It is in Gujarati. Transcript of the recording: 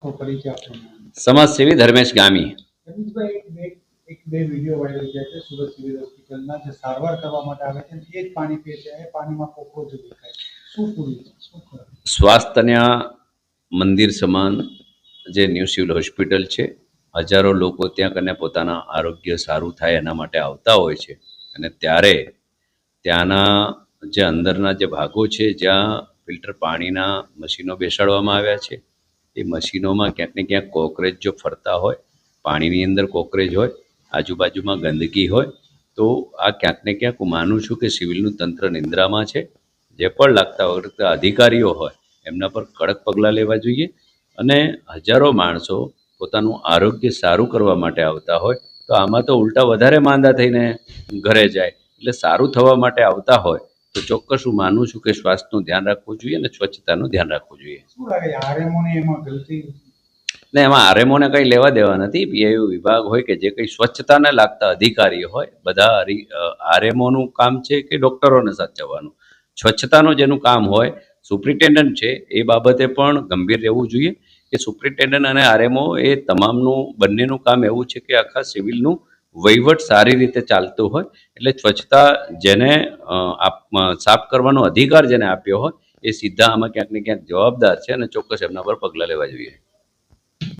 સમાજસેવી ધર્મેશ ગામી. એક બે વિડીયો વાયરલ થયા છે સુરત સિવિલ હોસ્પિટલના, જે સારવાર કરવા માટે આવે છે એ જ પાણી પીએ છે, એ પાણીમાં કોકરોચ દેખાય. શું પૂરું સ્વાસ્થ્યના મંદિર સમાન જે ન્યૂ સિવિલ હોસ્પિટલ છે, હજારો લોકો ત્યાં કને પોતાના આરોગ્ય સારું થાય એના માટે આવતા હોય છે. અને ત્યારે ત્યાંના જે અંદરના જે ભાગો છે જ્યાં ફિલ્ટર પાણીના મશીનો બેસાડવામાં આવ્યા છે, એ મશીનોમાં ક્યાંક ને ક્યાંક કોકરેચ જો ફરતા હોય, પાણીની અંદર કોકરેચ હોય, આજુબાજુમાં ગંદકી હોય, તો આ ક્યાંક ને ક્યાંક હું માનું છું કે સિવિલનું તંત્ર નિંદ્રામાં છે. જે પણ લાગતા વખતે અધિકારીઓ હોય એમના પર કડક પગલાં લેવા જોઈએ. અને હજારો માણસો પોતાનું આરોગ્ય સારું કરવા માટે આવતા હોય, તો આમાં તો ઉલટા વધારે માંદા થઈને ઘરે જાય. એટલે સારું થવા માટે આવતા હોય તો ચોક્કસ હું માનું છું કે સ્વાસ્થ્યનું ધ્યાન રાખવું જોઈએ અને સ્વચ્છતાનું ધ્યાન રાખવું જોઈએ. શું લાગે આરએમઓને એમાં ગલતી? ને એમાં આરએમઓને કંઈ લેવા દેવા નથી. પીઆઈયુ વિભાગ હોય કે જે કંઈ સ્વચ્છતાને લાગતા અધિકારીઓ હોય, બધા આરએમઓનું કામ છે કે ડૉક્ટરોને સાચવવાનું. સ્વચ્છતાનું જેનું કામ હોય, સુપ્રિન્ટેન્ડન્ટ છે, એ બાબતે પણ ગંભીર રહેવું જોઈએ કે સુપ્રિન્ટેન્ડન્ટ અને આરએમઓ એ તમામનું બંનેનું કામ એવું છે કે આખા સિવિલનું વહીવટ સારી રીતે ચાલતું હોય. એટલે સ્વચ્છતા જેને સાફ કરવાનો અધિકાર જેને આપ્યો હોય એ સીધા આમાં ક્યાંક ને ક્યાંક જવાબદાર છે અને ચોક્કસ એમના પર પગલાં લેવા જોઈએ.